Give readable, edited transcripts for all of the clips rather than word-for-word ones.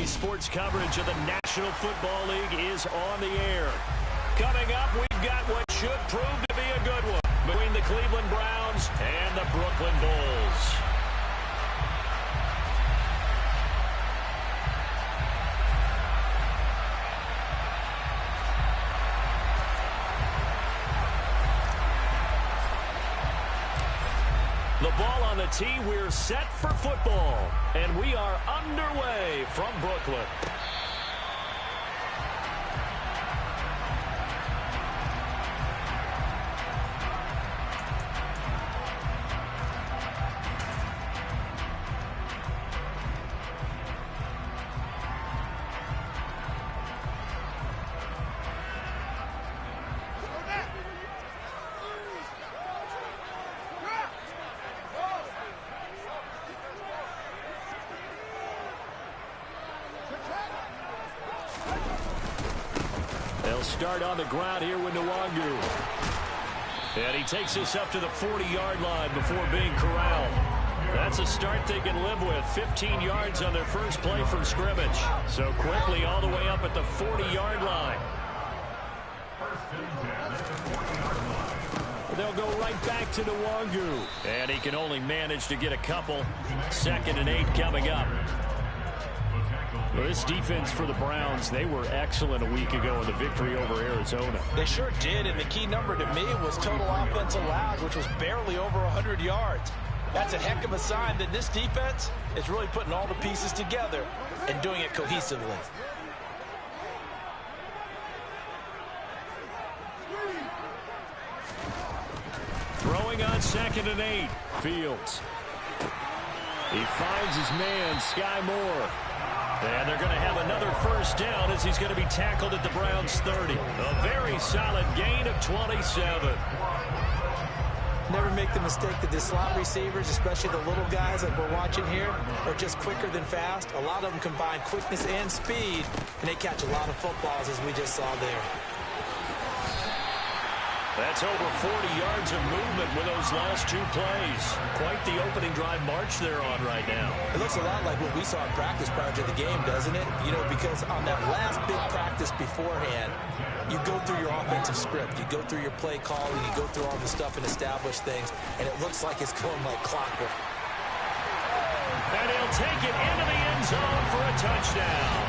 NBC Sports coverage of the National Football League is on the air. Coming up, we've got what should prove to be a good one between the Cleveland Browns and the Brooklyn Bulls. The ball on the tee, we're set for football, and we are underway from Brooklyn. Start on the ground here with Nwangu. And he takes us up to the 40-yard line before being corralled. That's a start they can live with. 15 yards on their first play from scrimmage. So quickly all the way up at the 40-yard line. They'll go right back to Nwangu. And he can only manage to get a couple. 2nd and 8 coming up. Well, this defense for the Browns, they were excellent a week ago in the victory over Arizona. They sure did, and the key number to me was total offense allowed, which was barely over 100 yards. That's a heck of a sign that this defense is really putting all the pieces together and doing it cohesively. Throwing on 2nd and 8. Fields. He finds his man, Sky Moore. And they're going to have another first down as he's going to be tackled at the Browns' 30. A very solid gain of 27. Never make the mistake that the slot receivers, especially the little guys that we're watching here, are just quicker than fast. A lot of them combine quickness and speed, and they catch a lot of footballs, as we just saw there. That's over 40 yards of movement with those last 2 plays. Quite the opening drive march they're on right now. It looks a lot like what we saw in practice prior to the game, doesn't it? You know, because on that last big practice beforehand, you go through your offensive script. You go through your play calling. You go through all the stuff and establish things. And it looks like it's going like clockwork. And he'll take it into the end zone for a touchdown.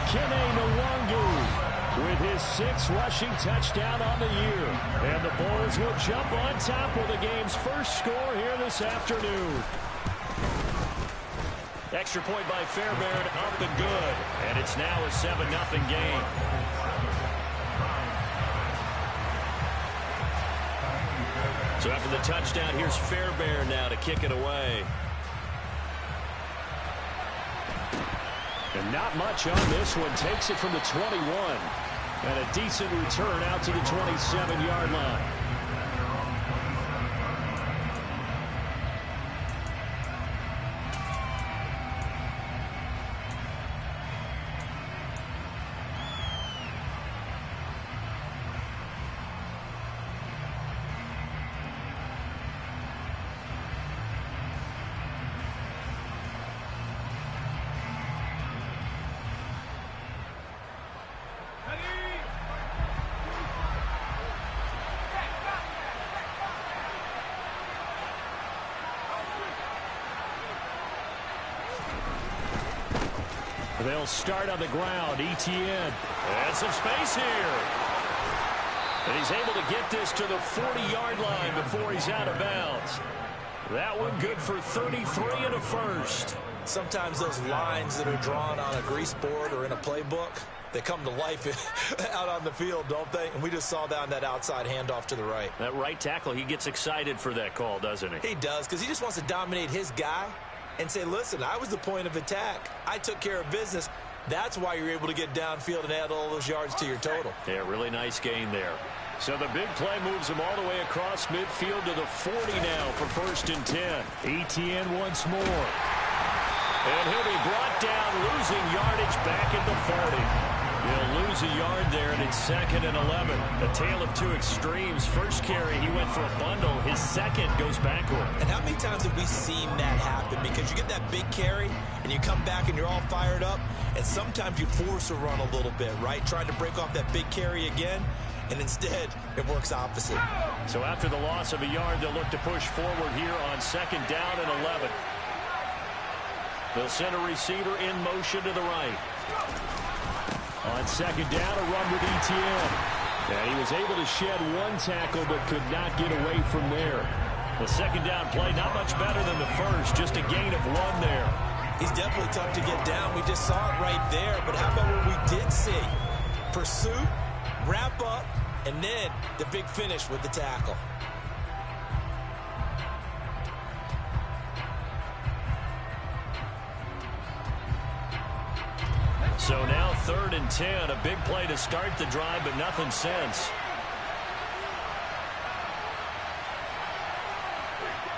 Kene Nwangu with his 6th rushing touchdown on the year. And the Bulls will jump on top with the game's first score here this afternoon. Extra point by Fairbairn, up and good. And it's now a 7-0 game. So after the touchdown, here's Fairbairn now to kick it away. And not much on this one. Takes it from the 21. And a decent return out to the 27-yard line. They'll start on the ground. Etienne. And some space here. And he's able to get this to the 40-yard line before he's out of bounds. That one good for 33 and a first. Sometimes those lines that are drawn on a grease board or in a playbook, they come to life out on the field, don't they? And we just saw that on that outside handoff to the right. That right tackle, he gets excited for that call, doesn't he? He does, because he just wants to dominate his guy and say, listen, I was the point of attack. I took care of business. That's why you're able to get downfield and add all those yards to your total. Yeah, really nice gain there. So the big play moves him all the way across midfield to the 40 now for 1st and 10. Etienne once more. And he'll be brought down, losing yardage back at the 40. He'll lose a yard there, and it's 2nd and 11. A tale of two extremes. First carry, he went for a bundle. His second goes backward. And how many times have we seen that happen? Because you get that big carry, and you come back and you're all fired up, and sometimes you force a run a little bit, right? Trying to break off that big carry again, and instead it works opposite. So after the loss of a yard, they'll look to push forward here on 2nd down and 11. They'll send a receiver in motion to the right. On 2nd down, a run with ETN. And he was able to shed one tackle but could not get away from there. The 2nd down play, not much better than the first, just a gain of 1 there. He's definitely tough to get down. We just saw it right there. But how about what we did see? Pursuit, wrap up, and then the big finish with the tackle. So now 3rd and 10, a big play to start the drive, but nothing since.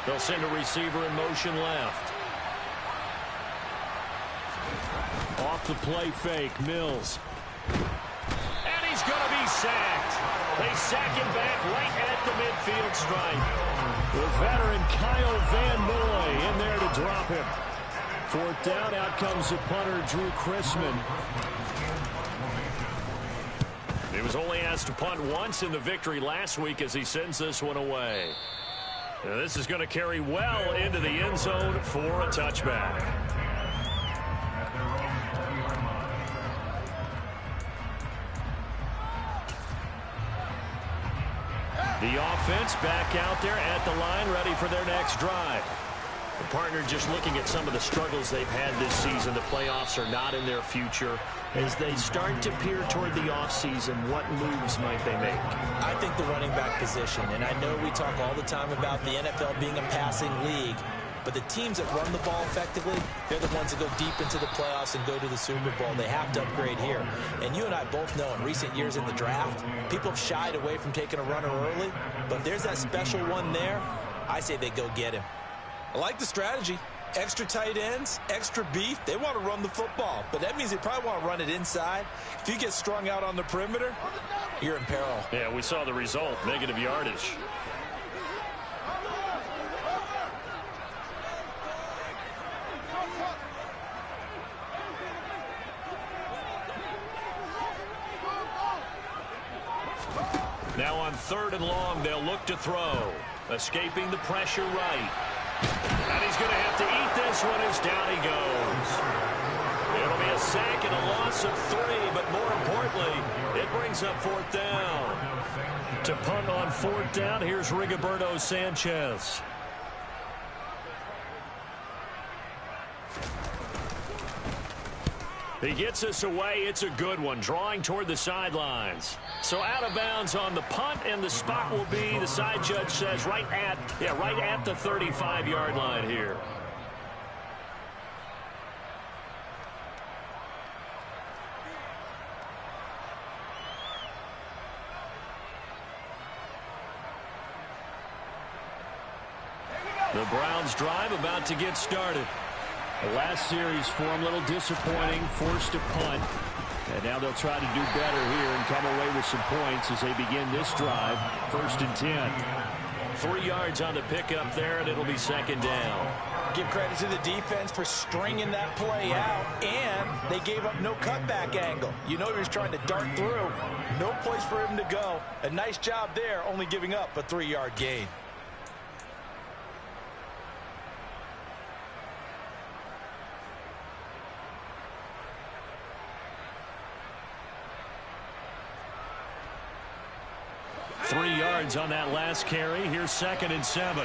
They'll send a receiver in motion left. Off the play fake, Mills. And he's going to be sacked. They sack him back right at the midfield stripe. The veteran Kyle Van Noy in there to drop him. 4th down, out comes the punter, Drew Chrisman. He was only asked to punt once in the victory last week as he sends this one away. Now this is going to carry well into the end zone for a touchback. The offense back out there at the line, ready for their next drive. The partner just looking at some of the struggles they've had this season. The playoffs are not in their future. As they start to peer toward the offseason, what moves might they make? I think the running back position, and I know we talk all the time about the NFL being a passing league, but the teams that run the ball effectively, they're the ones that go deep into the playoffs and go to the Super Bowl. They have to upgrade here. And you and I both know in recent years in the draft, people have shied away from taking a runner early, but if there's that special one there, I say they go get him. I like the strategy. Extra tight ends, extra beef. They want to run the football, but that means they probably want to run it inside. If you get strung out on the perimeter, you're in peril. Yeah, we saw the result, negative yardage. Now on 3rd and long, they'll look to throw. Escaping the pressure right. And he's going to have to eat this one as down he goes. It'll be a sack and a loss of 3, but more importantly, it brings up 4th down. To punt on 4th down, here's Rigoberto Sanchez. He gets us away. It's a good one, drawing toward the sidelines. So out of bounds on the punt, and the spot will be, the side judge says, right at the 35-yard line here. The Browns drive about to get started. The last series for them, a little disappointing, forced to punt. And now they'll try to do better here and come away with some points as they begin this drive. 1st and 10. 3 yards on the pickup there, and it'll be 2nd down. Give credit to the defense for stringing that play out, and they gave up no cutback angle. You know he was trying to dart through. No place for him to go. A nice job there, only giving up a 3-yard gain. On that last carry. Here's 2nd and 7.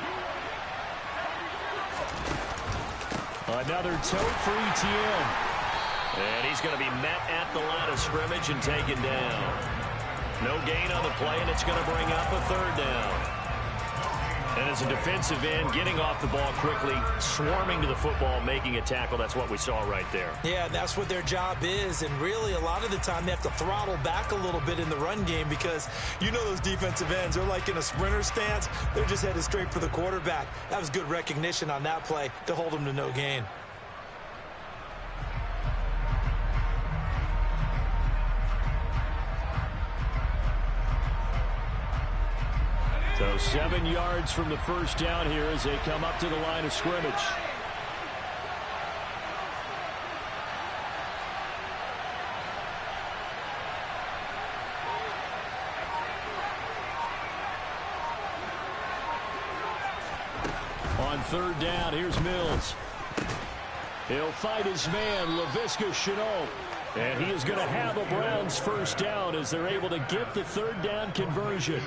Another tote for ETN. And he's going to be met at the line of scrimmage and taken down. No gain on the play, and it's going to bring up a 3rd down. And as a defensive end, getting off the ball quickly, swarming to the football, making a tackle, that's what we saw right there. Yeah, that's what their job is, and really a lot of the time they have to throttle back a little bit in the run game because you know those defensive ends, they're like in a sprinter stance. They're just headed straight for the quarterback. That was good recognition on that play to hold them to no gain. So 7 yards from the first down here as they come up to the line of scrimmage. On third down, here's Mills. He'll fight his man, Laviska Shenault. And he is going to have a Browns first down as they're able to get the third down conversion.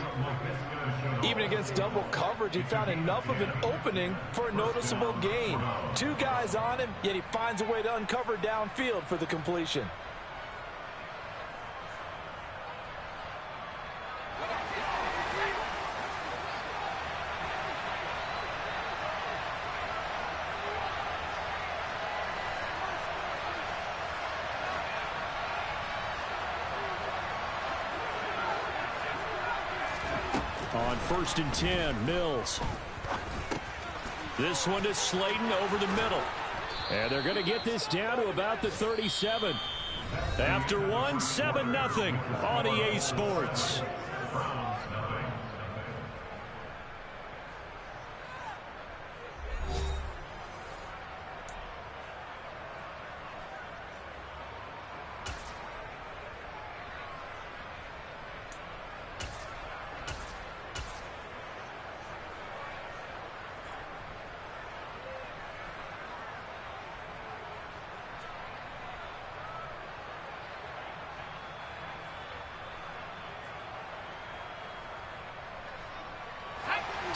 Even against double coverage, he found enough of an opening for a noticeable gain. 2 guys on him, yet he finds a way to uncover downfield for the completion. On 1st and 10, Mills. This one to Slayton over the middle. And they're going to get this down to about the 37. After one, 7-0 on EA Sports.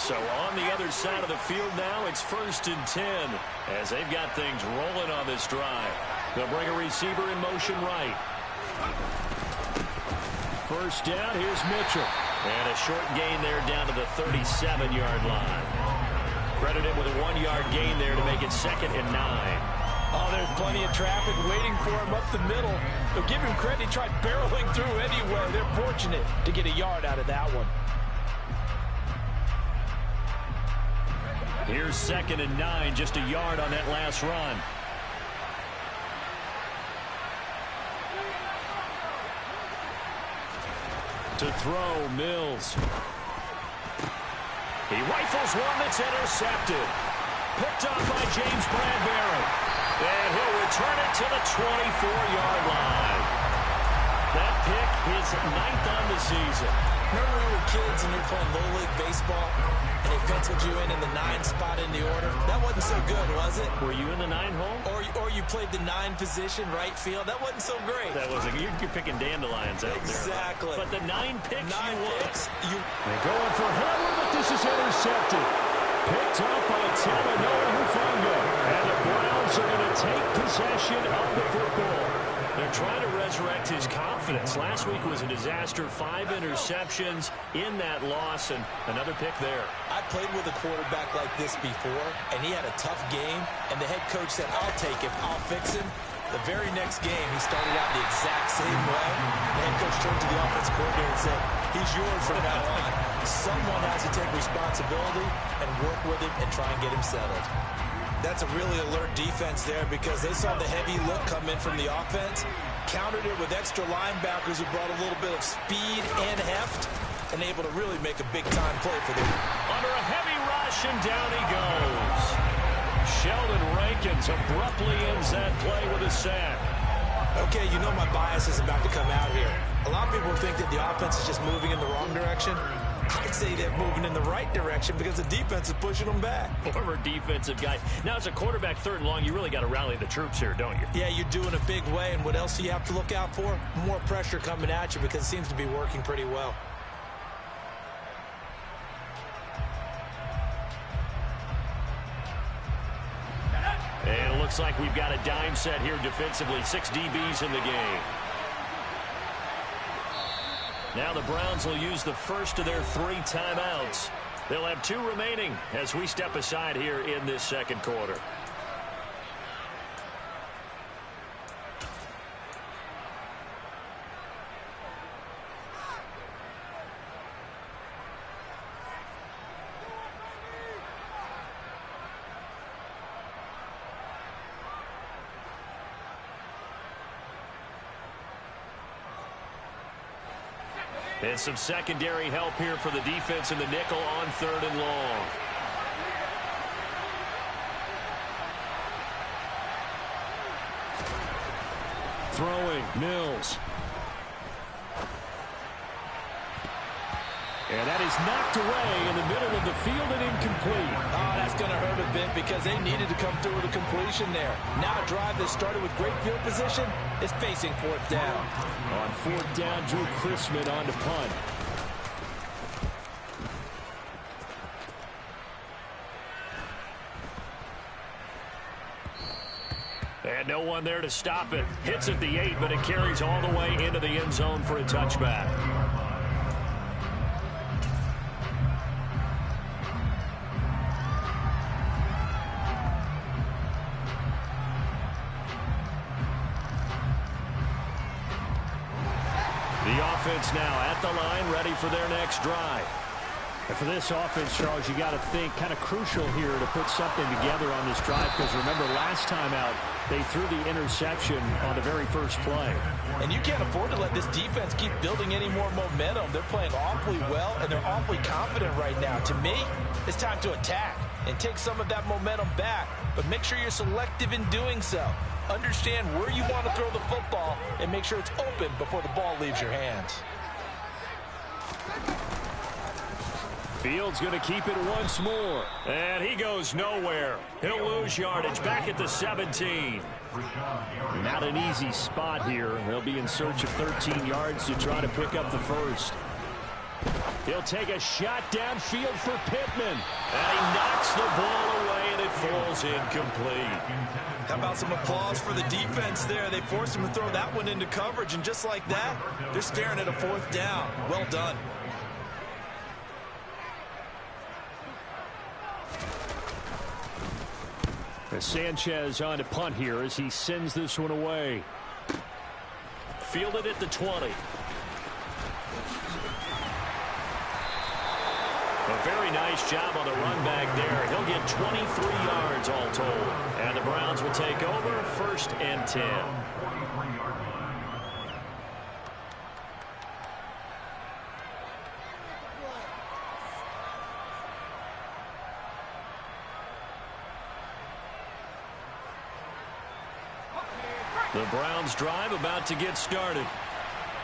So on the other side of the field now, it's 1st and 10 as they've got things rolling on this drive. They'll bring a receiver in motion right. First down, here's Mitchell. And a short gain there down to the 37-yard line. Credit him with a 1-yard gain there to make it 2nd and 9. Oh, there's plenty of traffic waiting for him up the middle. But give him credit, he tried barreling through anywhere. They're fortunate to get a yard out of that one. Here's 2nd and 9, just a yard on that last run. To throw, Mills. He rifles one that's intercepted. Picked off by James Bradbury. And he'll return it to the 24-yard line. That pick is 9th on the season. Remember when we were kids and you were playing Little League Baseball and they penciled you in the 9 spot in the order? That wasn't so good, was it? Were you in the 9 hole? Or you played the 9 position, right field? That wasn't so great. That wasn't. You're picking dandelions out there. Exactly. But the 9 picks 9 picks. They're going for Hamler, but this is intercepted. Picked up by Talanoa Hufanga. And the Browns are going to take possession of the football. They're trying to resurrect his confidence. Last week was a disaster. 5 interceptions in that loss, and another pick there. I played with a quarterback like this before, and he had a tough game, and the head coach said, I'll take him, I'll fix him. The very next game, he started out the exact same way. The head coach turned to the offensive coordinator and said, he's yours from now on. Someone has to take responsibility and work with him and try and get him settled. That's a really alert defense there because they saw the heavy look come in from the offense, countered it with extra linebackers who brought a little bit of speed and heft, and able to really make a big-time play for them. Under a heavy rush, and down he goes. Sheldon Rankins abruptly ends that play with a sack. Okay, you know my bias is about to come out here. A lot of people think that the offense is just moving in the wrong direction. I'd say they're moving in the right direction because the defense is pushing them back. Former defensive guy. Now, as a quarterback 3rd and long, you really got to rally the troops here, don't you? Yeah, you're doing a big way, and what else do you have to look out for? More pressure coming at you because it seems to be working pretty well. And it looks like we've got a dime set here defensively. 6 DBs in the game. Now the Browns will use the first of their 3 timeouts. They'll have 2 remaining as we step aside here in this 2nd quarter. And some secondary help here for the defense in the nickel on 3rd and long. Throwing, Mills. And that is knocked away in the middle of the field and incomplete. Oh, that's going to hurt a bit because they needed to come through with a completion there. Now a drive that started with great field position is facing 4th down. On 4th down, Drew Chrisman on to punt. And no one there to stop it. Hits at the 8, but it carries all the way into the end zone for a touchback. The offense now at the line, ready for their next drive. And for this offense, Charles, you got to think kind of crucial here to put something together on this drive, because remember last time out, they threw the interception on the very first play. And you can't afford to let this defense keep building any more momentum. They're playing awfully well, and they're awfully confident right now. To me, it's time to attack and take some of that momentum back, but make sure you're selective in doing so. Understand where you want to throw the football and make sure it's open before the ball leaves your hands. Fields going to keep it once more. And he goes nowhere. He'll lose yardage back at the 17. Not an easy spot here. They'll be in search of 13 yards to try to pick up the first. He'll take a shot downfield for Pittman. And he knocks the ball away, and it falls incomplete. How about some applause for the defense there? They forced him to throw that one into coverage, and just like that, they're staring at a 4th down. Well done. Sanchez on to punt here as he sends this one away. Fielded at the 20. A very nice job on the run back there. He'll get 23 yards all told. And the Browns will take over 1st and 10. The Browns drive about to get started.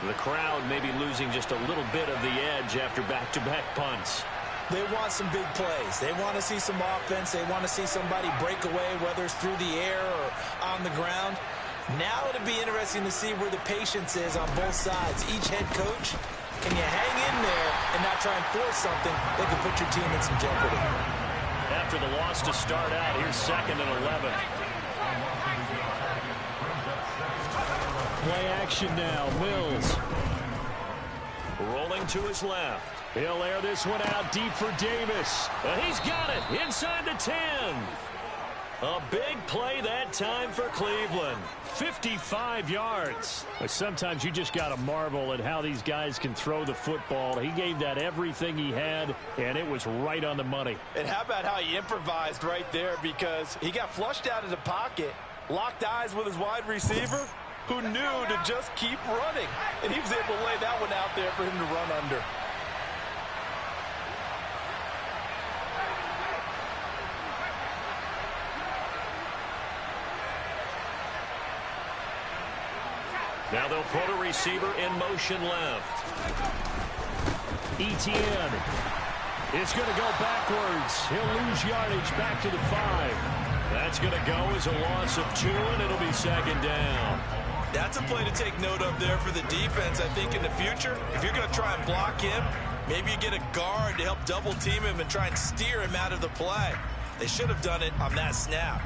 The crowd may be losing just a little bit of the edge after back-to-back punts. They want some big plays. They want to see some offense. They want to see somebody break away, whether it's through the air or on the ground. Now it'll be interesting to see where the patience is on both sides. Each head coach, can you hang in there and not try and force something that could put your team in some jeopardy? After the loss to start out, here's 2nd and 11. Play action now. Mills. Rolling to his left. He'll air this one out deep for Davis. And he's got it inside the 10. A big play that time for Cleveland. 55 yards. But sometimes you just got to marvel at how these guys can throw the football. He gave that everything he had, and it was right on the money. And how about how he improvised right there, because he got flushed out of the pocket, locked eyes with his wide receiver, who knew to just keep running. And he was able to lay that one out there for him to run under. Now they'll put a receiver in motion left. Etienne is going to go backwards. He'll lose yardage back to the 5. That's going to go as a loss of 2, and it'll be 2nd down. That's a play to take note of there for the defense, I think, in the future. If you're going to try and block him, maybe you get a guard to help double team him and try and steer him out of the play. They should have done it on that snap.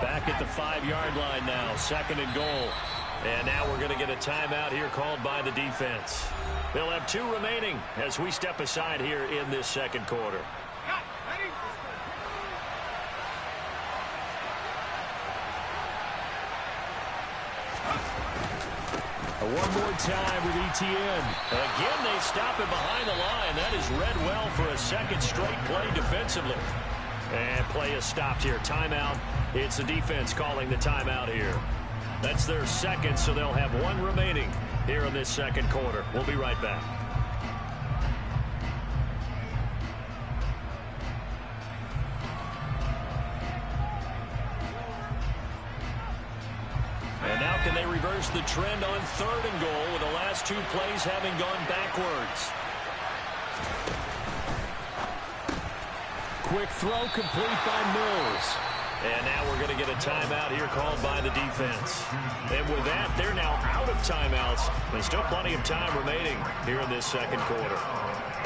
Back at the 5-yard line now, 2nd and goal. And now we're going to get a timeout here called by the defense. They'll have 2 remaining as we step aside here in this 2nd quarter. One more time with Etienne. Again, they stop it behind the line. That is read well for a second straight play defensively. And play is stopped here. Timeout. It's the defense calling the timeout here. That's their second, so they'll have one remaining here in this second quarter. We'll be right back. And now can they reverse the trend on 3rd and goal with the last 2 plays having gone backwards? Quick throw complete by Mills. And now we're going to get a timeout here called by the defense. And with that, they're now out of timeouts. There's still plenty of time remaining here in this second quarter.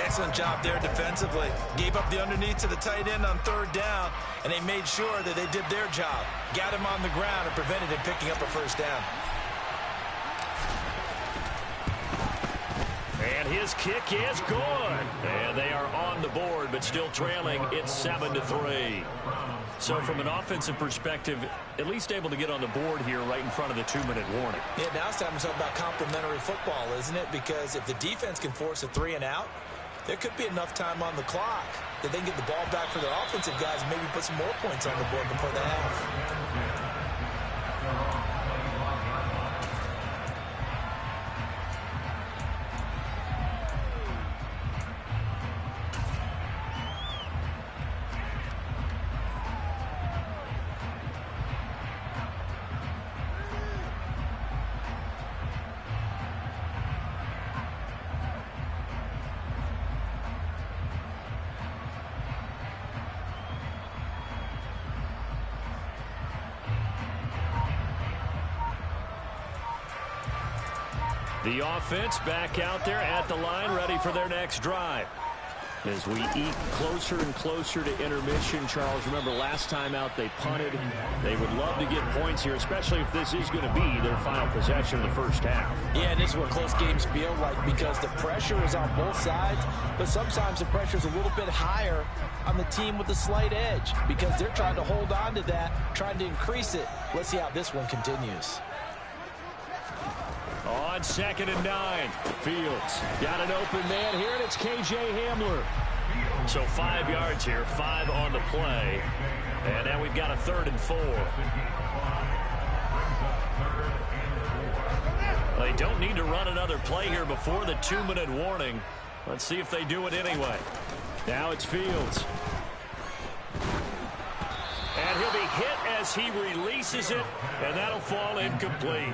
Excellent job there defensively. Gave up the underneath to the tight end on 3rd down, and they made sure that they did their job. Got him on the ground and prevented him picking up a 1st down. And his kick is good. And they are on the board, but still trailing. It's 7-3. So from an offensive perspective, at least able to get on the board here right in front of the 2-minute warning. Yeah, now it's time to talk about complementary football, isn't it? Because if the defense can force a 3 and out, there could be enough time on the clock that they can get the ball back for their offensive guys and maybe put some more points on the board before the half. The offense back out there at the line, ready for their next drive. As we eat closer and closer to intermission, Charles, remember last time out they punted. They would love to get points here, especially if this is going to be their final possession of the first half. Yeah, and this is what close games feel like because the pressure is on both sides, but sometimes the pressure is a little bit higher on the team with the slight edge because they're trying to hold on to that, trying to increase it. Let's see how this one continues. On 2nd and 9, Fields got an open man here, and it's K.J. Hamler. So 5 yards here, 5 on the play. And now we've got a 3rd and 4. They don't need to run another play here before the 2-minute warning. Let's see if they do it anyway. Now it's Fields. And he'll be hit as he releases it, and that'll fall incomplete.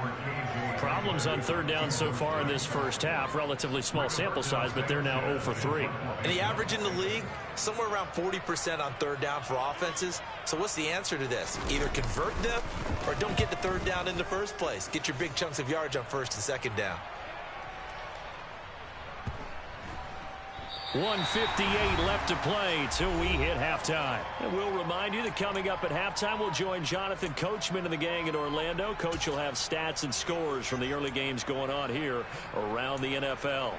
Problems on 3rd down so far in this first half. Relatively small sample size, but they're now 0 for 3. And the average in the league, somewhere around 40% on 3rd down for offenses. So what's the answer to this? Either convert them or don't get the 3rd down in the first place. Get your big chunks of yards on 1st and 2nd down. 1:58 left to play till we hit halftime. And we'll remind you that coming up at halftime, we'll join Jonathan Coachman and the gang in Orlando. Coach will have stats and scores from the early games going on here around the NFL.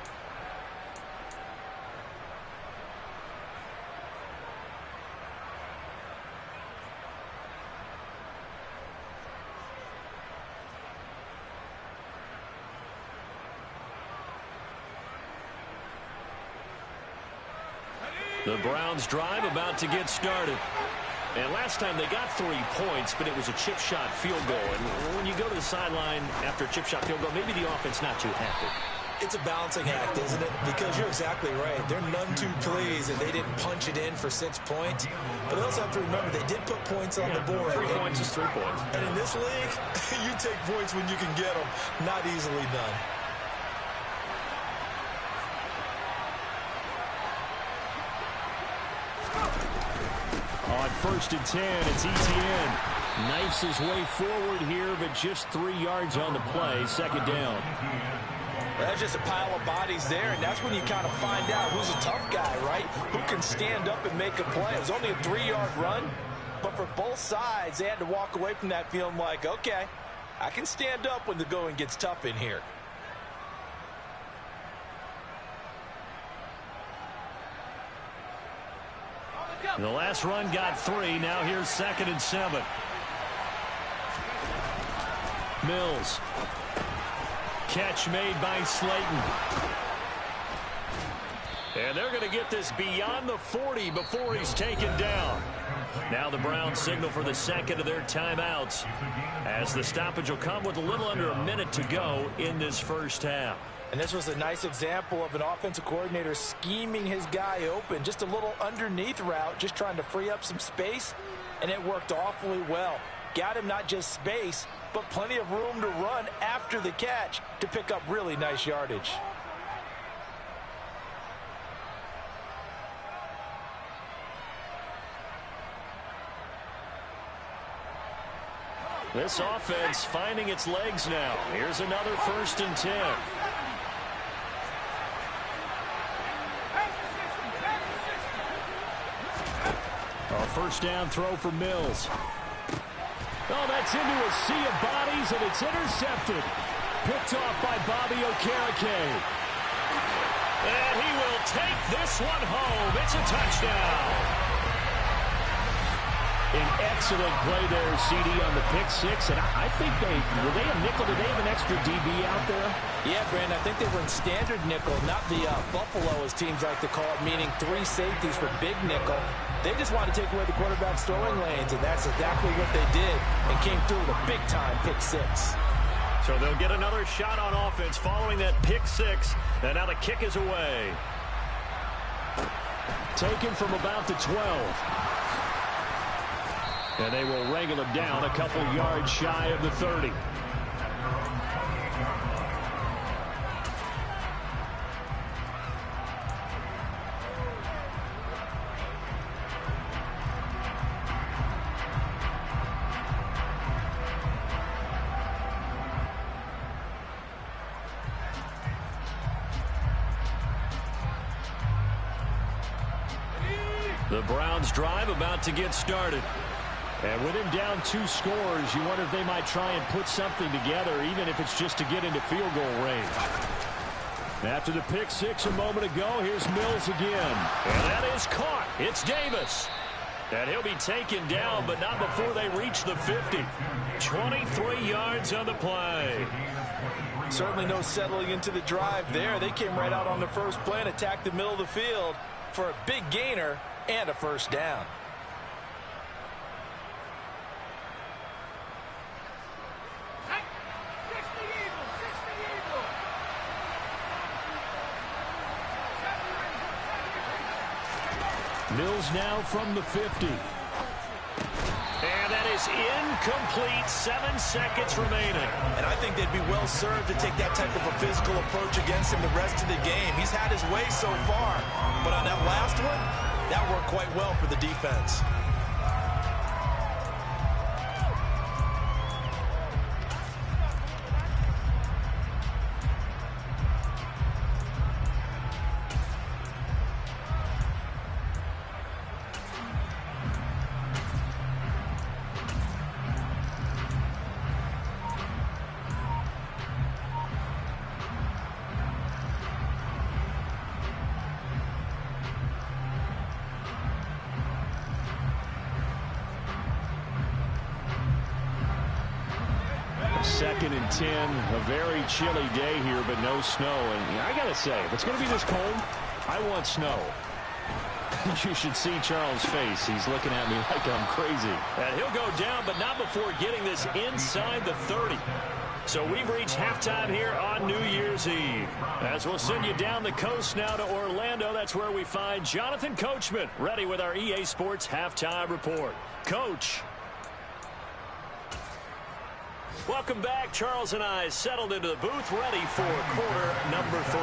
The Browns drive about to get started. And last time they got 3 points, but it was a chip shot field goal. And when you go to the sideline after a chip shot field goal, maybe the offense not too happy. It's a balancing act, isn't it? Because you're exactly right. They're none too pleased that they didn't punch it in for 6 points. But they also have to remember they did put points on the board. 3 points is 3 points. And in this league, you take points when you can get them. Not easily done. On 1st and 10, it's Etienne. Knifes his way forward here, but just 3 yards on the play. 2nd down. That's just a pile of bodies there, and that's when you kind of find out who's a tough guy, right? Who can stand up and make a play. It was only a 3-yard run, but for both sides, they had to walk away from that feeling like, okay, I can stand up when the going gets tough in here. The last run got 3. Now here's 2nd and 7. Mills. Catch made by Slayton. And they're going to get this beyond the 40 before he's taken down. Now the Browns signal for the second of their timeouts, as the stoppage will come with a little under a minute to go in this first half. And this was a nice example of an offensive coordinator scheming his guy open. Just a little underneath route, just trying to free up some space, and it worked awfully well. Got him not just space, but plenty of room to run after the catch to pick up really nice yardage. This offense finding its legs now. Here's another 1st and 10. A first down throw for Mills. Oh, that's into a sea of bodies, and it's intercepted. Picked off by Bobby Okereke. And he will take this one home. It's a touchdown. An excellent play there, CD, on the pick six. And I think were they a nickel? Did they have an extra DB out there? Yeah, Brandon, I think they were in standard nickel, not the Buffalo, as teams like to call it, meaning 3 safeties for big nickel. They just wanted to take away the quarterback's throwing lanes, and that's exactly what they did, and came through with a big-time pick six. So they'll get another shot on offense following that pick six, and now the kick is away. Taken from about the 12. And they will wrangle him down a couple yards shy of the 30. The Browns drive about to get started. And with him down 2 scores, you wonder if they might try and put something together, even if it's just to get into field goal range. After the pick six a moment ago, here's Mills again. And that is caught. It's Davis. And he'll be taken down, but not before they reach the 50. 23 yards on the play. Certainly no settling into the drive there. They came right out on the first play and attacked the middle of the field for a big gainer and a first down. Mills now from the 50. And that is incomplete. 7 seconds remaining. And I think they'd be well served to take that type of a physical approach against him the rest of the game. He's had his way so far. But on that last one, that worked quite well for the defense. Second and 10, a very chilly day here, but no snow. And I got to say, if it's going to be this cold, I want snow. You should see Charles' face. He's looking at me like I'm crazy. And he'll go down, but not before getting this inside the 30. So we've reached halftime here on New Year's Eve. As we'll send you down the coast now to Orlando, that's where we find Jonathan Coachman, ready with our EA Sports Halftime Report. Coach. Welcome back. Charles and I settled into the booth, ready for quarter number 3.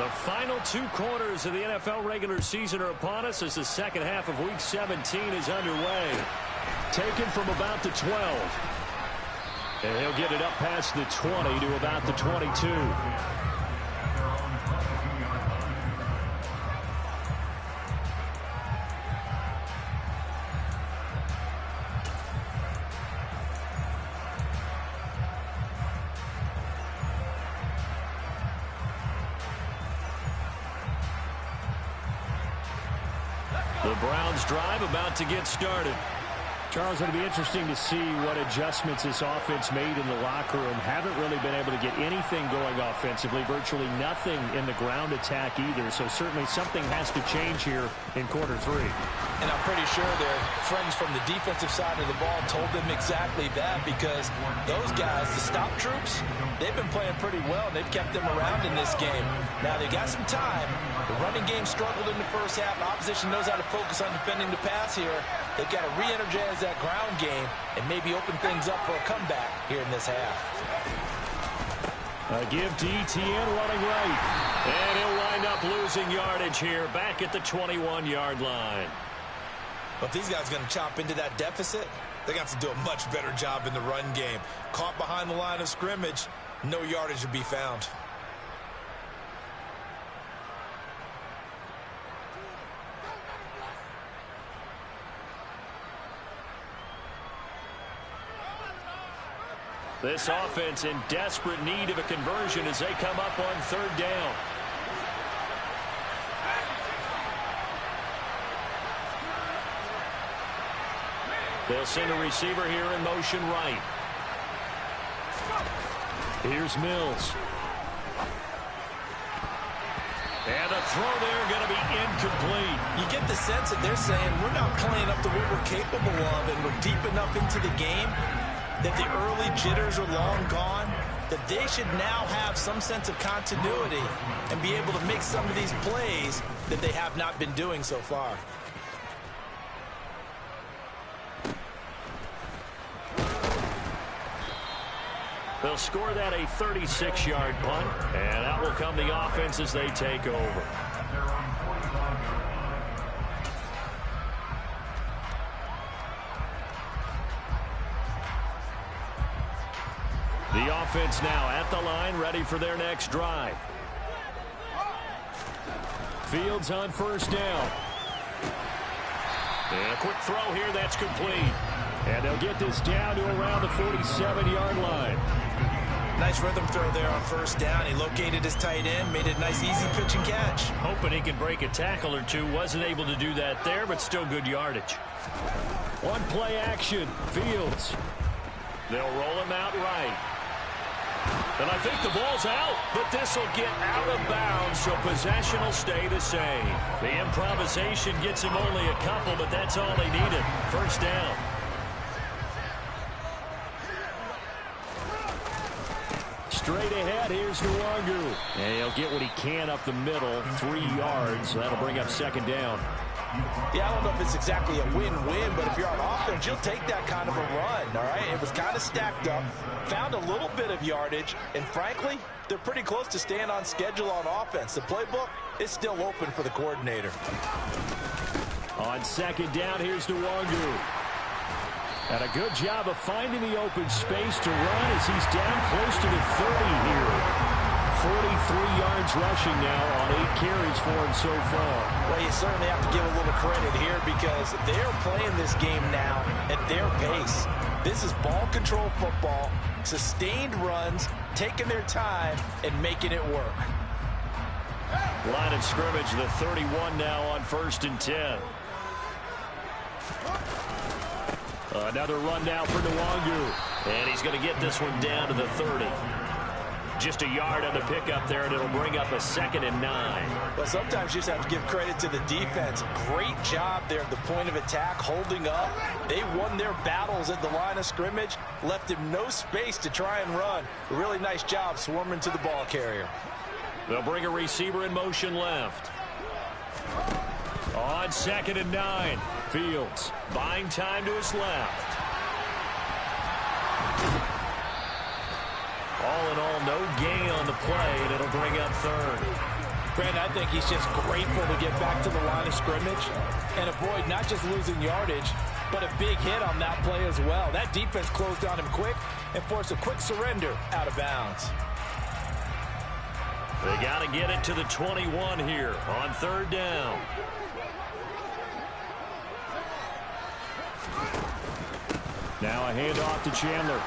The final 2 quarters of the NFL regular season are upon us as the second half of Week 17 is underway. Taken from about the 12. And he'll get it up past the 20 to about the 22. The Browns drive about to get started. Charles, it'll be interesting to see what adjustments this offense made in the locker room. Haven't really been able to get anything going offensively, virtually nothing in the ground attack either. So certainly something has to change here in quarter 3. And I'm pretty sure their friends from the defensive side of the ball told them exactly that, because those guys, the stop troops, they've been playing pretty well. They've kept them around in this game. Now they got some time. The running game struggled in the first half. The opposition knows how to focus on defending the pass here. They've got to re-energize that ground game and maybe open things up for a comeback here in this half. A give to Etienne running right. And he'll wind up losing yardage here back at the 21-yard line. But if these guys are going to chop into that deficit, they got to do a much better job in the run game. Caught behind the line of scrimmage, no yardage to be found. This offense in desperate need of a conversion as they come up on 3rd down. They'll send a receiver here in motion right. Here's Mills. And the throw there going to be incomplete. You get the sense that they're saying we're not playing up to what we're capable of, and we're deep enough into the game that the early jitters are long gone, that they should now have some sense of continuity and be able to make some of these plays that they have not been doing so far. They'll score that a 36-yard punt, and out will come the offense as they take over. The offense now at the line, ready for their next drive. Fields on 1st down. And a quick throw here, that's complete. And they'll get this down to around the 47-yard line. Nice rhythm throw there on 1st down. He located his tight end, made it a nice easy pitch and catch. Hoping he can break a tackle or two. Wasn't able to do that there, but still good yardage. One play action. Fields. They'll roll him out right. And I think the ball's out, but this will get out of bounds, so possession will stay the same. The improvisation gets him only a couple, but that's all he needed. 1st down. Straight ahead, here's Nwangu. And he'll get what he can up the middle, 3 yards. That'll bring up 2nd down. Yeah, I don't know if it's exactly a win-win, but if you're on offense, you'll take that kind of a run, all right? It was kind of stacked up, found a little bit of yardage, and frankly, they're pretty close to staying on schedule on offense. The playbook is still open for the coordinator. On 2nd down, here's Nwangu. And a good job of finding the open space to run as he's down close to the 30 here. 43 yards rushing now on 8 carries for him so far. Well, you certainly have to give a little credit here because they're playing this game now at their pace. This is ball control football, sustained runs, taking their time, and making it work. Line of scrimmage, the 31 now on 1st and 10. Another run now for Nwangu. And he's going to get this one down to the 30. Just a yard on the pickup there, and it'll bring up a 2nd and 9. But sometimes you just have to give credit to the defense. Great job there at the point of attack, holding up. They won their battles at the line of scrimmage, left him no space to try and run. A really nice job swarming to the ball carrier. They'll bring a receiver in motion left. On 2nd and 9, Fields buying time to his left. All in all, no gain on the play, and it'll bring up 3rd. Brandon, I think he's just grateful to get back to the line of scrimmage and avoid not just losing yardage, but a big hit on that play as well. That defense closed on him quick and forced a quick surrender out of bounds. They got to get it to the 21 here on 3rd down. Now a handoff to Chandler.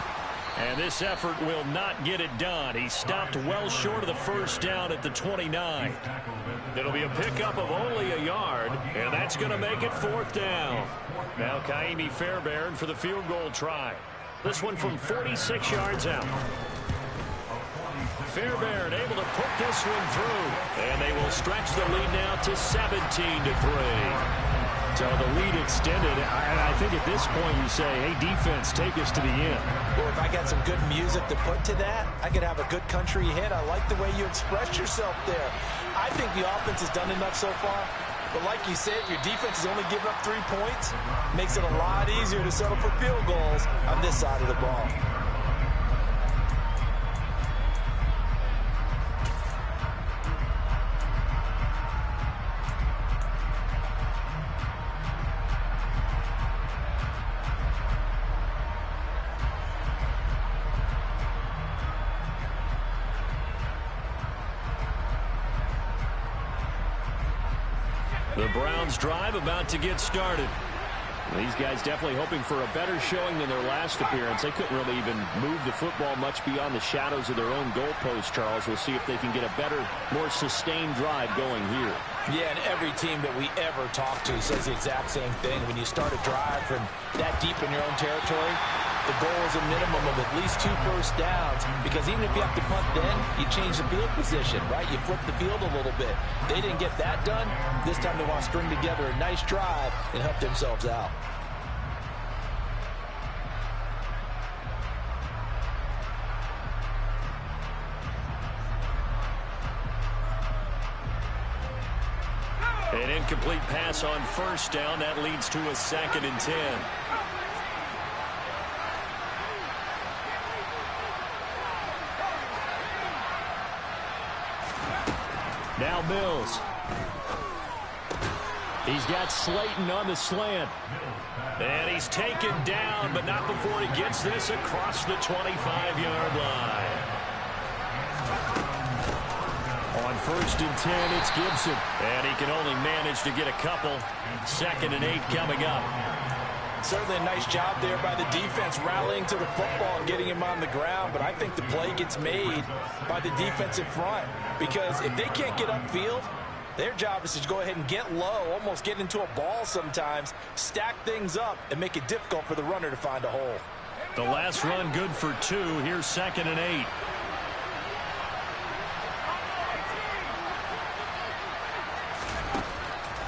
And this effort will not get it done. He stopped well short of the first down at the 29. It'll be a pickup of only a yard, and that's going to make it 4th down. Now Ka'imi Fairbairn for the field goal try. This one from 46 yards out. Fairbairn able to put this one through. And they will stretch the lead now to 17-3. So the lead extended. I think at this point you say, hey, defense, take us to the end. Well, if I got some good music to put to that, I could have a good country hit. I like the way you expressed yourself there. I think the offense has done enough so far. But like you said, your defense has only given up 3 points. Makes it a lot easier to settle for field goals on this side of the ball. The Browns drive about to get started. These guys definitely hoping for a better showing than their last appearance. They couldn't really even move the football much beyond the shadows of their own goalpost, Charles. We'll see if they can get a better, more sustained drive going here. Yeah, and every team that we ever talk to says the exact same thing. When you start a drive from that deep in your own territory, the goal is a minimum of at least 2 first downs, because even if you have to punt then, you change the field position, right? You flip the field a little bit. They didn't get that done. This time they want to string together a nice drive and help themselves out. An incomplete pass on first down. That leads to a 2nd and 10. Now Mills. He's got Slayton on the slant. And he's taken down, but not before he gets this across the 25-yard line. On 1st and 10, it's Gibson. And he can only manage to get a couple. 2nd and 8 coming up. Certainly a nice job there by the defense rallying to the football and getting him on the ground, but I think the play gets made by the defensive front, because if they can't get upfield, their job is to go ahead and get low, almost get into a ball sometimes, stack things up, and make it difficult for the runner to find a hole. The last run good for 2. Here's 2nd and 8.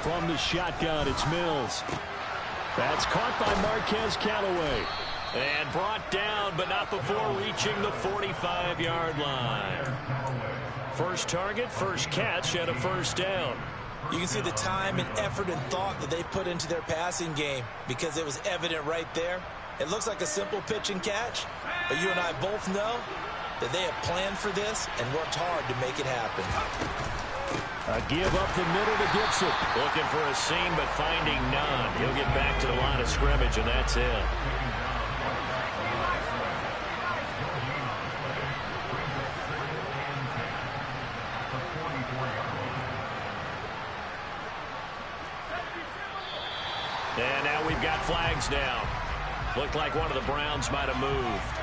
From the shotgun, it's Mills. That's caught by Marquez Callaway. And brought down, but not before reaching the 45-yard line. First target, first catch, and a first down. You can see the time and effort and thought that they put into their passing game, because it was evident right there. It looks like a simple pitch and catch, but you and I both know that they have planned for this and worked hard to make it happen. A give up the middle to Gibson. Looking for a seam, but finding none. He'll get back to the line of scrimmage, and that's it. And now we've got flags down. Looked like one of the Browns might have moved.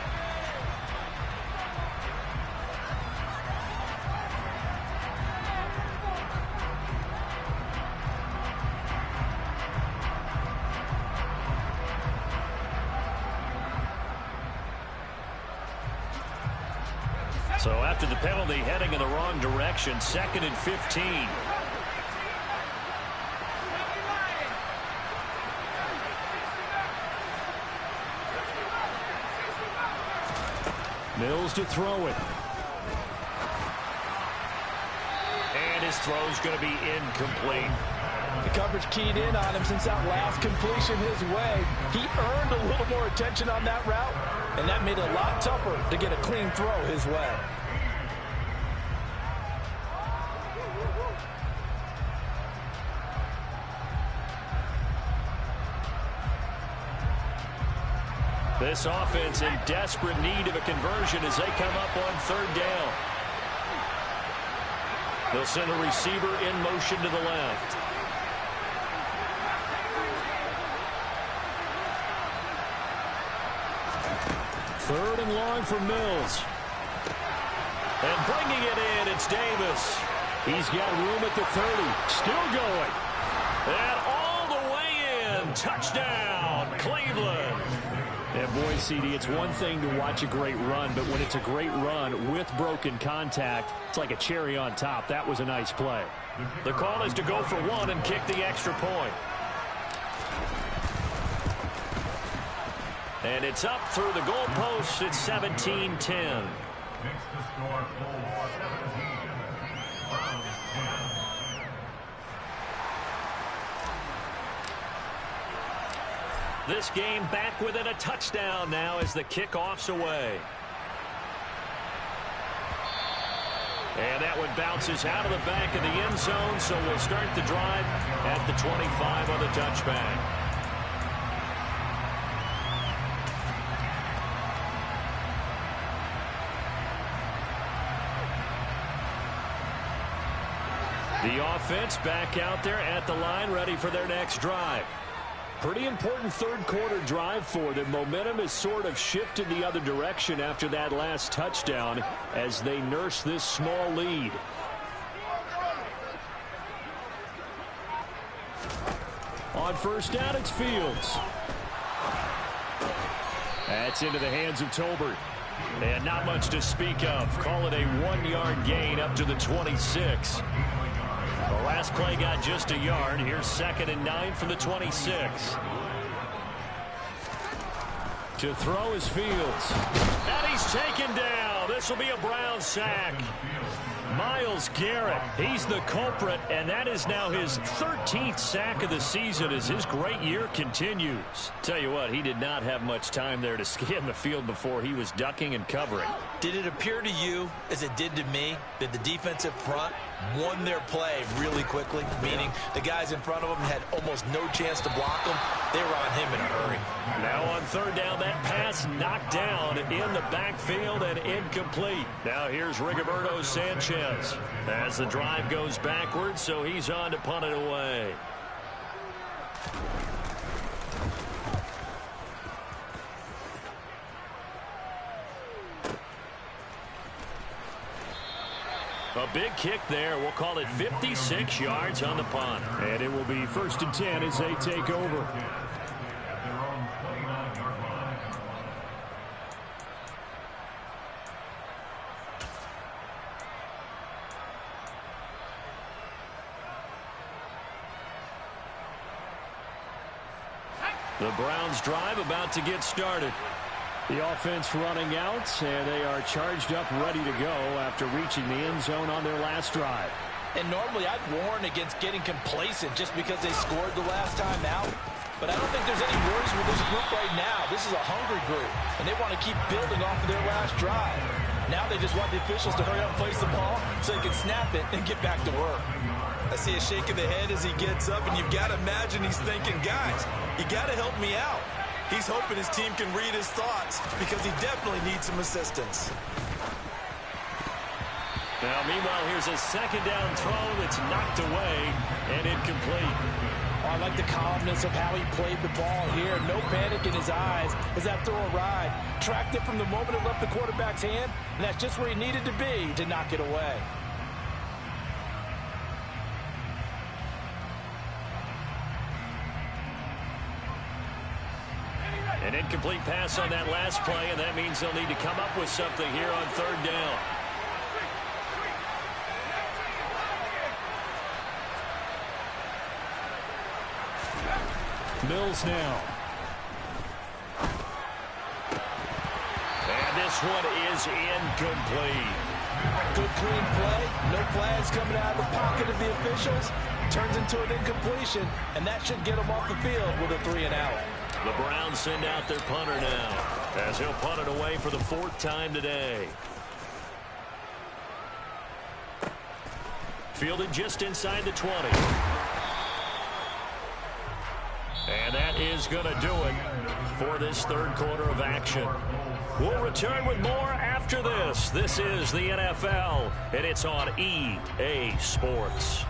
So after the penalty, heading in the wrong direction, 2nd and 15. Mills to throw it. And his throw's going to be incomplete. The coverage keyed in on him since that last completion his way. He earned a little more attention on that route, and that made it a lot tougher to get a clean throw his way. This offense in desperate need of a conversion as they come up on 3rd down. They'll send a receiver in motion to the left. 3rd and long for Mills. And bringing it in, it's Davis. He's got room at the 30. Still going. And all the way in. Touchdown, Cleveland. And boy, CD, it's one thing to watch a great run, but when it's a great run with broken contact, it's like a cherry on top. That was a nice play. The call is to go for one and kick the extra point. And it's up through the goalposts. It's 17-10. This game back within a touchdown now as the kickoff's away. And that one bounces out of the back of the end zone, so we'll start the drive at the 25 on the touchback. The offense back out there at the line, ready for their next drive. Pretty important third-quarter drive for them. Momentum has sort of shifted the other direction after that last touchdown as they nurse this small lead. On first down, it's Fields. That's into the hands of Tolbert. And not much to speak of. Call it a 1-yard gain up to the 26. The last play got just a yard. Here's 2nd and 9 from the 26. To throw is Fields. And he's taken down. This will be a Brown sack. Myles Garrett, he's the culprit, and that is now his 13th sack of the season as his great year continues. Tell you what, he did not have much time there to scan the field before he was ducking and covering. Did it appear to you, as it did to me, that the defensive front won their play really quickly? Meaning the guys in front of them had almost no chance to block them. They were on him in a hurry. Now on 3rd down, that pass knocked down in the backfield and incomplete. Now here's Rigoberto Sanchez as the drive goes backwards, so he's on to punt it away. A big kick there. We'll call it 56 yards on the punt. And it will be 1st and 10 as they take over. The Browns drive about to get started. The offense running out, and they are charged up, ready to go after reaching the end zone on their last drive. And normally I'd warn against getting complacent just because they scored the last time out. But I don't think there's any worries with this group right now. This is a hungry group, and they want to keep building off of their last drive. Now they just want the officials to hurry up and place the ball so they can snap it and get back to work. I see a shake of the head as he gets up, and you've got to imagine he's thinking, guys, you got to help me out. He's hoping his team can read his thoughts because he definitely needs some assistance. Now, meanwhile, here's a 2nd down throw that's knocked away and incomplete. Oh, I like the calmness of how he played the ball here. No panic in his eyes as that throw arrived. Tracked it from the moment it left the quarterback's hand, and that's just where he needed to be to knock it away. An incomplete pass on that last play, and that means they'll need to come up with something here on 3rd down. Mills now. And this one is incomplete. Good clean play. No flags coming out of the pocket of the officials. Turns into an incompletion, and that should get them off the field with a 3 and out. The Browns send out their punter now as he'll punt it away for the 4th time today. Fielded just inside the 20. And that is going to do it for this 3rd quarter of action. We'll return with more after this. This is the NFL, and it's on EA Sports.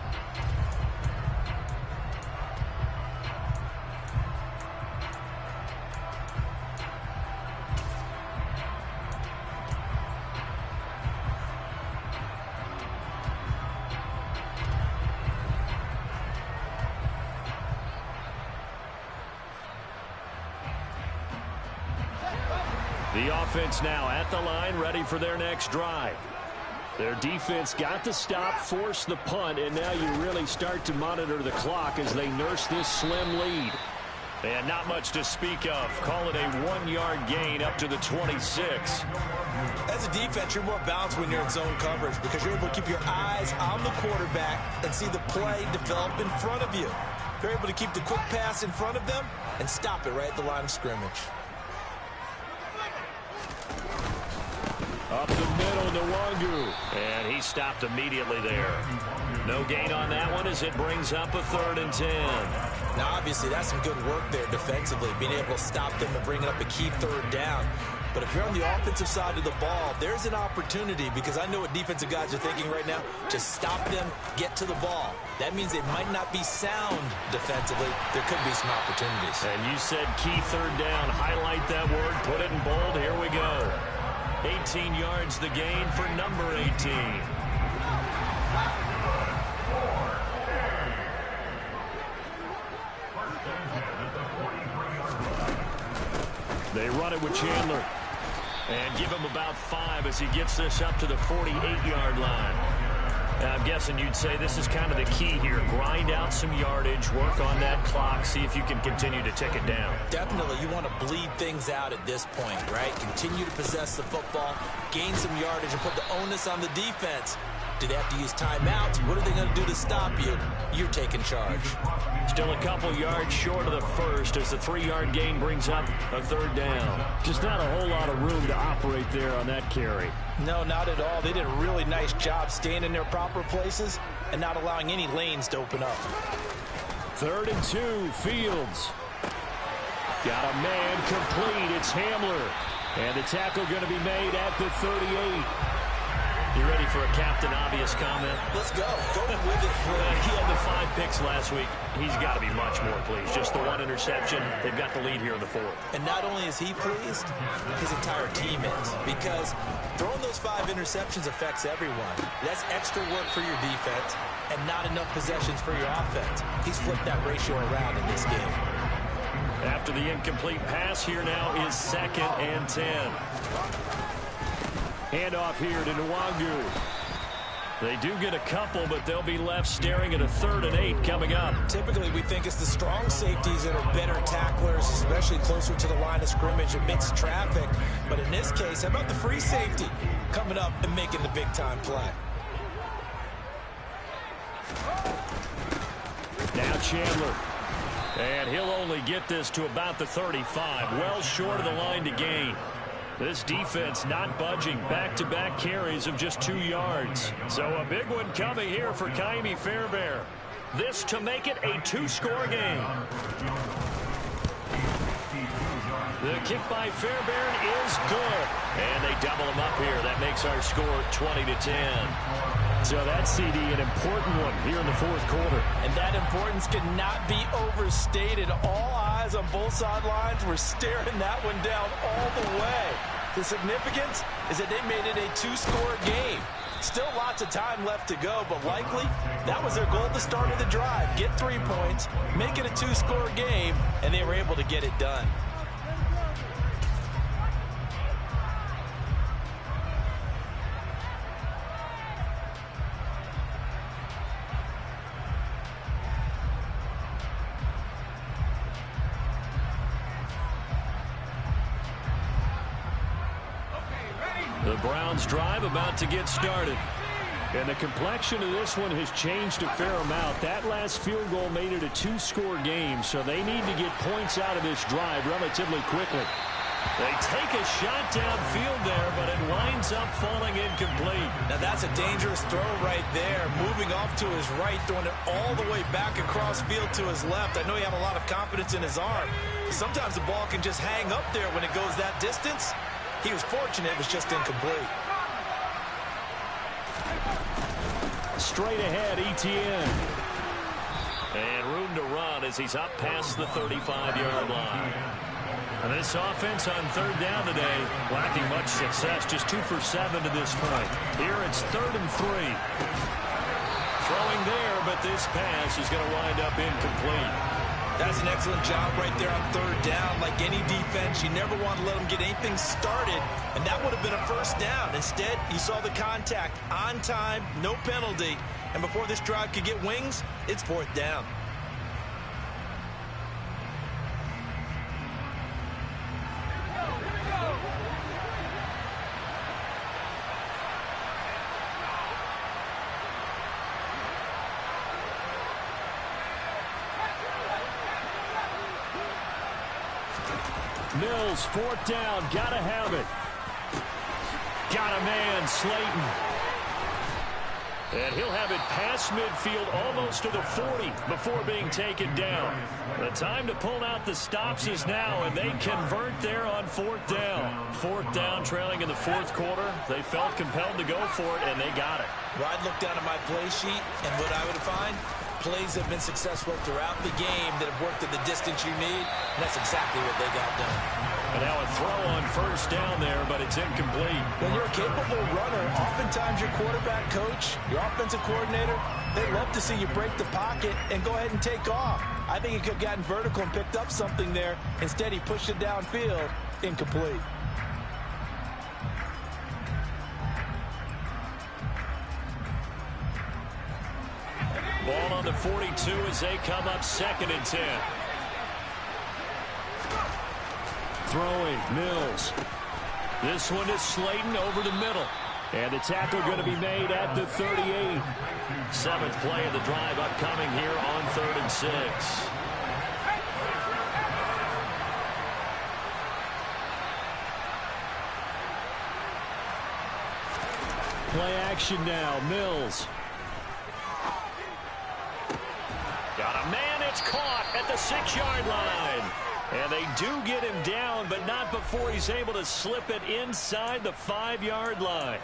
The offense now at the line, ready for their next drive. Their defense got the stop, forced the punt, and now you really start to monitor the clock as they nurse this slim lead. And not much to speak of. Call it a 1-yard gain up to the 26. As a defense, you're more balanced when you're in zone coverage because you're able to keep your eyes on the quarterback and see the play develop in front of you. You're able to keep the quick pass in front of them and stop it right at the line of scrimmage. Up the middle, Nwangu. And he stopped immediately there. No gain on that one as it brings up a 3rd and 10. Now, obviously, that's some good work there defensively, being able to stop them and bring up a key 3rd down. But if you're on the offensive side of the ball, there's an opportunity because I know what defensive guys are thinking right now. Just stop them, get to the ball. That means they might not be sound defensively. There could be some opportunities. And you said key 3rd down. Highlight that word. Put it in bold. Here we go. 18 yards the gain for number 18. They run it with Chandler. And give him about 5 as he gets this up to the 48-yard line. Now, I'm guessing you'd say this is kind of the key here. Grind out some yardage, work on that clock, see if you can continue to tick it down. Definitely, you want to bleed things out at this point, right? Continue to possess the football, gain some yardage, and put the onus on the defense. Do they have to use timeouts? What are they going to do to stop you? You're taking charge. Still a couple yards short of the first as the 3-yard gain brings up a 3rd down. Just not a whole lot of room to operate there on that carry. No, not at all. They did a really nice job staying in their proper places and not allowing any lanes to open up. 3rd and 2, Fields. Got a man complete. It's Hamler. And the tackle going to be made at the 38. You ready for a Captain Obvious comment? Let's go. Go with it. He had the 5 picks last week. He's got to be much more pleased. Just the 1 interception. They've got the lead here in the 4th. And not only is he pleased, his entire team is. Because throwing those 5 interceptions affects everyone. That's extra work for your defense and not enough possessions for your offense. He's flipped that ratio around in this game. After the incomplete pass, here now is 2nd and 10. Handoff here to Nwangu. They do get a couple, but they'll be left staring at a 3rd and 8 coming up. Typically, we think it's the strong safeties that are better tacklers, especially closer to the line of scrimmage amidst traffic. But in this case, how about the free safety coming up and making the big-time play? Now Chandler. And he'll only get this to about the 35. Well short of the line to gain. This defense not budging. Back-to-back carries of just 2 yards. So a big one coming here for Ka'imi Fairbairn. This to make it a 2-score game. The kick by Fairbairn is good. And they double him up here. That makes our score 20-10. So that CD, an important one here in the 4th quarter. And that importance cannot be overstated. All eyes on both sidelines were staring that one down all the way. The significance is that they made it a 2-score game. Still lots of time left to go, but likely that was their goal at the start of the drive. Get 3 points, make it a 2-score game, and they were able to get it done. The Browns drive about to get started. And the complexion of this one has changed a fair amount. That last field goal made it a 2-score game, so they need to get points out of this drive relatively quickly. They take a shot downfield there, but it winds up falling incomplete. Now that's a dangerous throw right there. Moving off to his right, throwing it all the way back across field to his left. I know he had a lot of confidence in his arm. Sometimes the ball can just hang up there when it goes that distance. He was fortunate it was just incomplete. Straight ahead, Etienne. And room to run as he's up past the 35-yard line. And this offense on 3rd down today, lacking much success, just 2 for 7 to this point. Here it's 3rd and 3. Throwing there, but this pass is going to wind up incomplete. That's an excellent job right there on third down. Like any defense, you never want to let them get anything started, and that would have been a first down. Instead, you saw the contact on time, no penalty, and before this drive could get wings, it's fourth down. Mills, fourth down, gotta have it. Got a man, Slayton. And he'll have it past midfield, almost to the 40 before being taken down. The time to pull out the stops is now, and they convert there on fourth down. Fourth down, trailing in the fourth quarter. They felt compelled to go for it, and they got it. Well, I'd look down at my play sheet, and what I would find, plays have been successful throughout the game that have worked at the distance you need, and that's exactly what they got done. And now a throw on first down there, but it's incomplete. When you're a capable runner, oftentimes your quarterback coach, your offensive coordinator, they love to see you break the pocket and go ahead and take off. I think he could have gotten vertical and picked up something there. Instead, he pushed it downfield, incomplete. Ball on the 42 as they come up 2nd and 10. Throwing, Mills. This one is Slayton over the middle. And the tackle going to be made at the 38. 7th play of the drive upcoming here on 3rd and 6. Play action now, Mills. Got a man, it's caught at the 6-yard line. And they do get him down, but not before he's able to slip it inside the 5-yard line.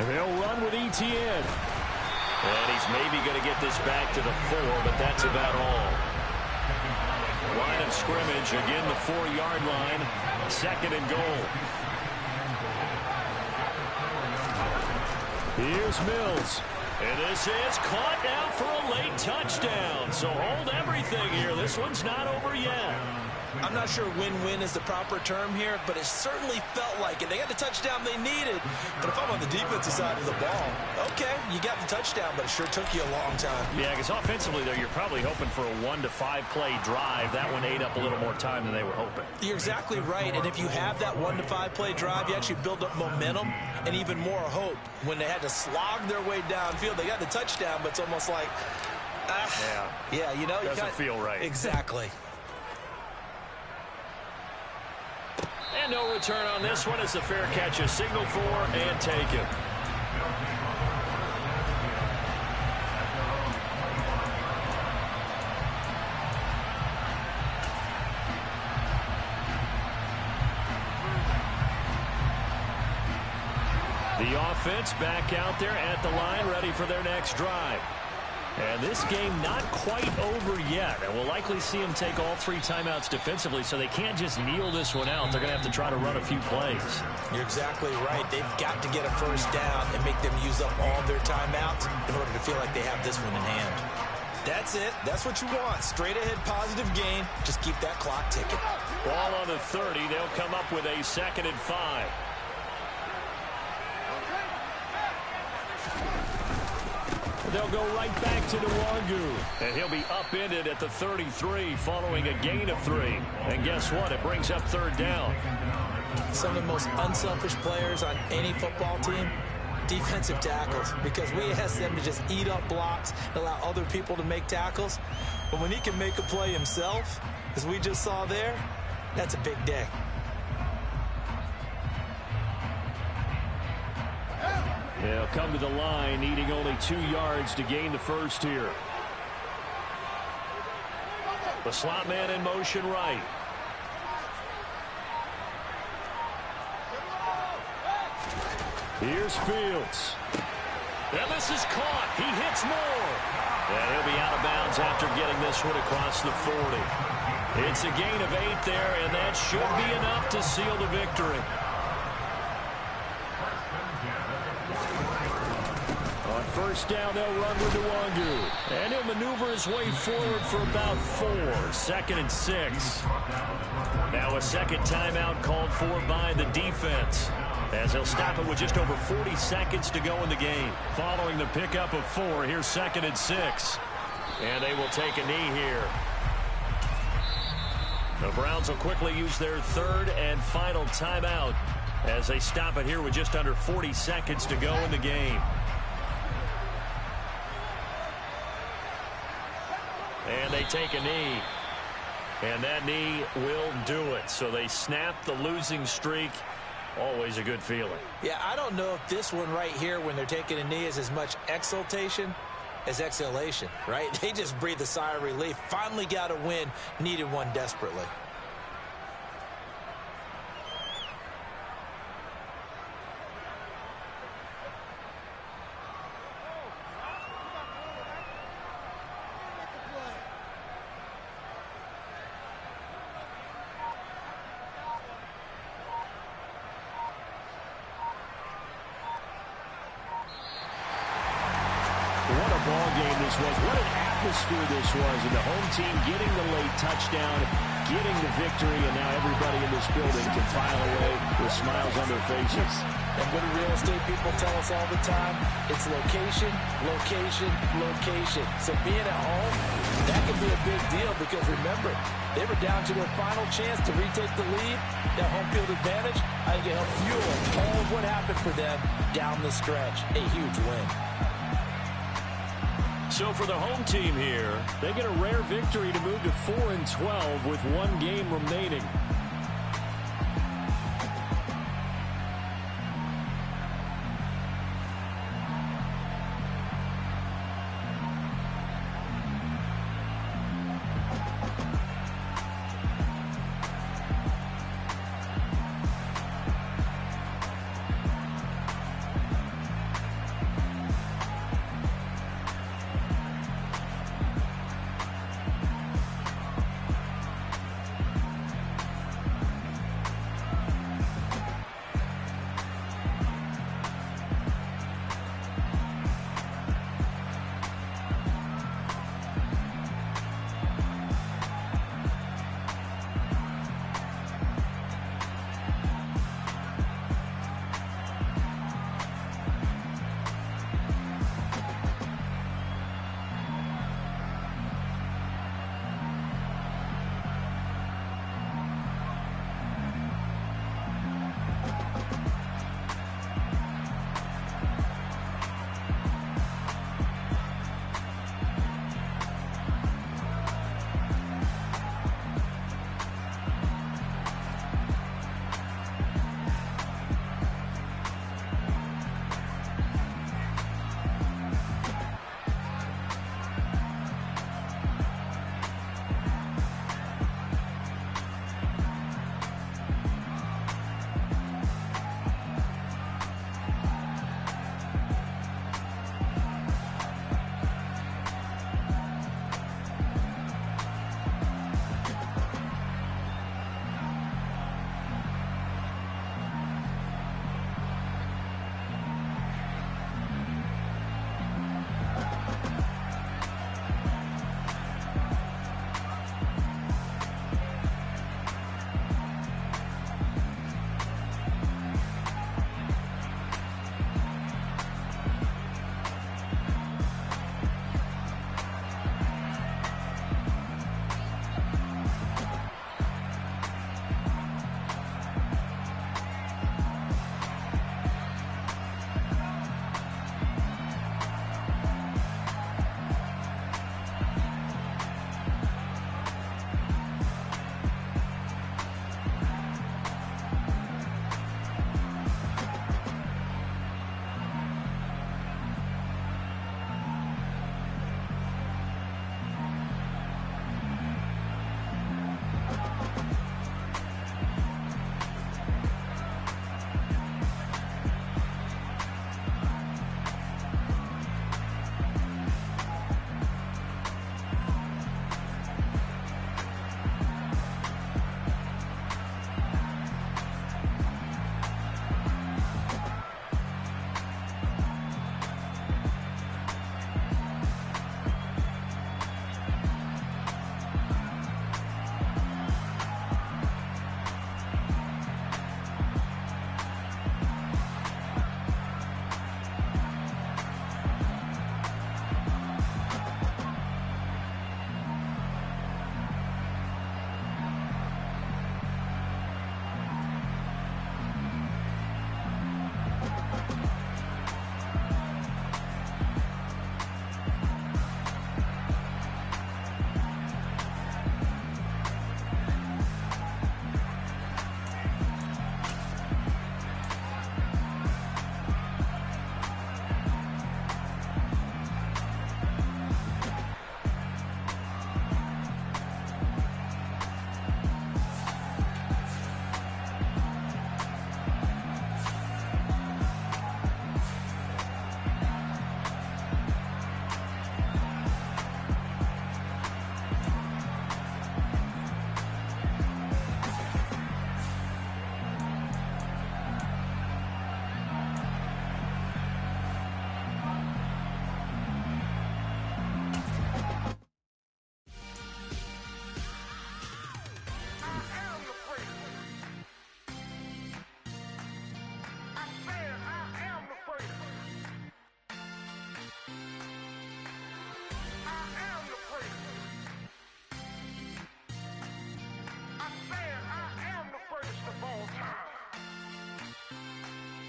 They'll run with Etienne. And he's maybe going to get this back to the 4, but that's about all. Line of scrimmage, again the 4-yard line. 2nd and goal. Here's Mills. And this is caught now for a late touchdown. So hold everything here. This one's not over yet. I'm not sure win-win is the proper term here, but it certainly felt like it. They got the touchdown they needed. But if I'm on the defensive side of the ball, okay, you got the touchdown, but it sure took you a long time. Yeah, because offensively, there, you're probably hoping for a 1 to 5 play drive. That one ate up a little more time than they were hoping. You're exactly right. And if you have that 1 to 5 play drive, you actually build up momentum and even more hope. When they had to slog their way downfield, they got the touchdown, but it's almost like, yeah, you know, doesn't feel right. Exactly. And no return on this one. It's a fair catch, a signal for, and taken. The offense back out there at the line, ready for their next drive. And this game not quite over yet. And we'll likely see them take all 3 timeouts defensively, so they can't just kneel this one out. They're going to have to try to run a few plays. You're exactly right. They've got to get a first down and make them use up all their timeouts in order to feel like they have this one in hand. That's it. That's what you want. Straight ahead positive gain. Just keep that clock ticking. Ball on the 30. They'll come up with a 2nd and 5. They'll go right back to Nwangu. And he'll be upended at the 33 following a gain of 3. And guess what? It brings up 3rd down. Some of the most unselfish players on any football team, defensive tackles, because we ask them to just eat up blocks and allow other people to make tackles. But when he can make a play himself, as we just saw there, that's a big day. They'll come to the line, needing only 2 yards to gain the first here. The slot man in motion right. Here's Fields. And this is caught. He hits more. And he'll be out of bounds after getting this one across the 40. It's a gain of 8 there, and that should be enough to seal the victory. On first down, they'll run with Nwangu. And he'll maneuver his way forward for about 4. 2nd and 6. Now a second timeout called for by the defense, as he'll stop it with just over 40 seconds to go in the game. Following the pickup of 4, here's 2nd and 6. And they will take a knee here. The Browns will quickly use their 3rd and final timeout as they stop it here with just under 40 seconds to go in the game. And they take a knee. And that knee will do it. So they snap the losing streak. Always a good feeling. Yeah, I don't know if this one right here, when they're taking a knee, is as much exultation as exhalation, right? They just breathe a sigh of relief. Finally got a win. Needed one desperately. What a ball game this was. What an atmosphere this was. And the home team getting the late touchdown, getting the victory, and now everybody in this building can file away with smiles on their faces. And what do real estate people tell us all the time? It's location, location, location. So being at home, that can be a big deal because remember, they were down to their final chance to retake the lead. That home field advantage, I think it helped fuel all of what happened for them down the stretch. A huge win. So for the home team here, they get a rare victory to move to 4-12 with 1 game remaining.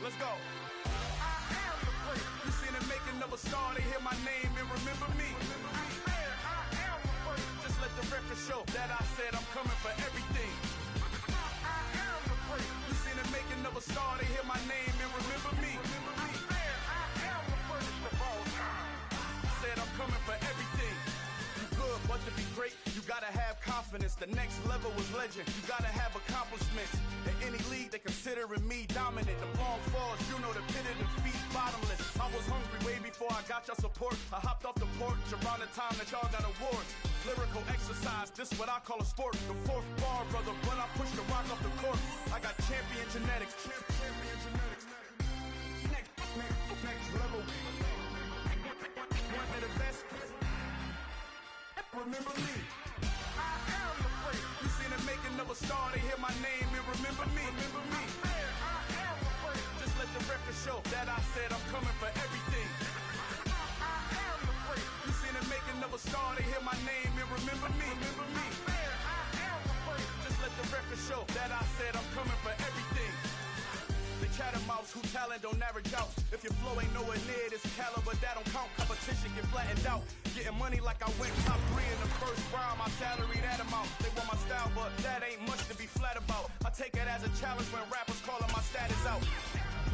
Let's go. I am the place. You seen the making of a star, they hear my name and remember me. I am the place. Just let the record show that I said I'm coming for everything. I am the place. You seen the making of a star, they hear my name and remember me. I am the first of all time. Said I'm coming for everything. You good, but to be great, you gotta have confidence. The next level was legend. You gotta have accomplishments. In any league, they considering me dominant. The long falls, you know the pit of defeat, bottomless. I was hungry way before I got your support. I hopped off the porch around the time that y'all got awards. Lyrical exercise, this what I call a sport. The fourth bar, brother, when I push the rock off the court. I got champion genetics. Champion genetics. Next level. One of the best. Remember me. I am the place. You seen the making of a star, they hear my name and remember me. Remember me. I am the place. Just let the record show that I said I'm coming for everything. I am the place. You seen the making of a star, they hear my name and remember me. Remember me. I am the place. Just let the record show that I said I'm coming for everything. The catamounts who talent don't average out. If your flow ain't nowhere near this caliber, that don't count. Competition get flattened out. Getting money like I went top 3 in the first round. My salary that amount. They want my style, but that ain't much to be flat about. I take it as a challenge when rappers calling my status out.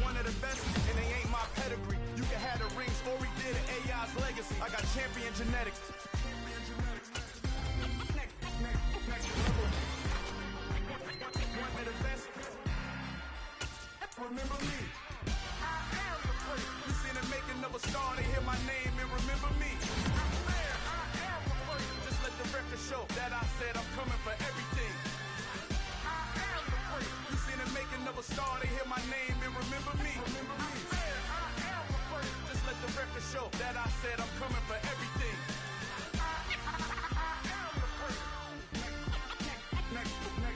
One of the best, and they ain't my pedigree. You can have the rings, or we did it, AI's legacy. I got champion genetics. Next level. One of the best. Remember me. I am the place. You seen the making of a star, they hear my name and remember me. I am the place. Just let the record show that I said I'm coming for everything. I am the place. You seen the making of a star, they hear my name and remember me. Remember me. I am the place. Just let the record show that I said I'm coming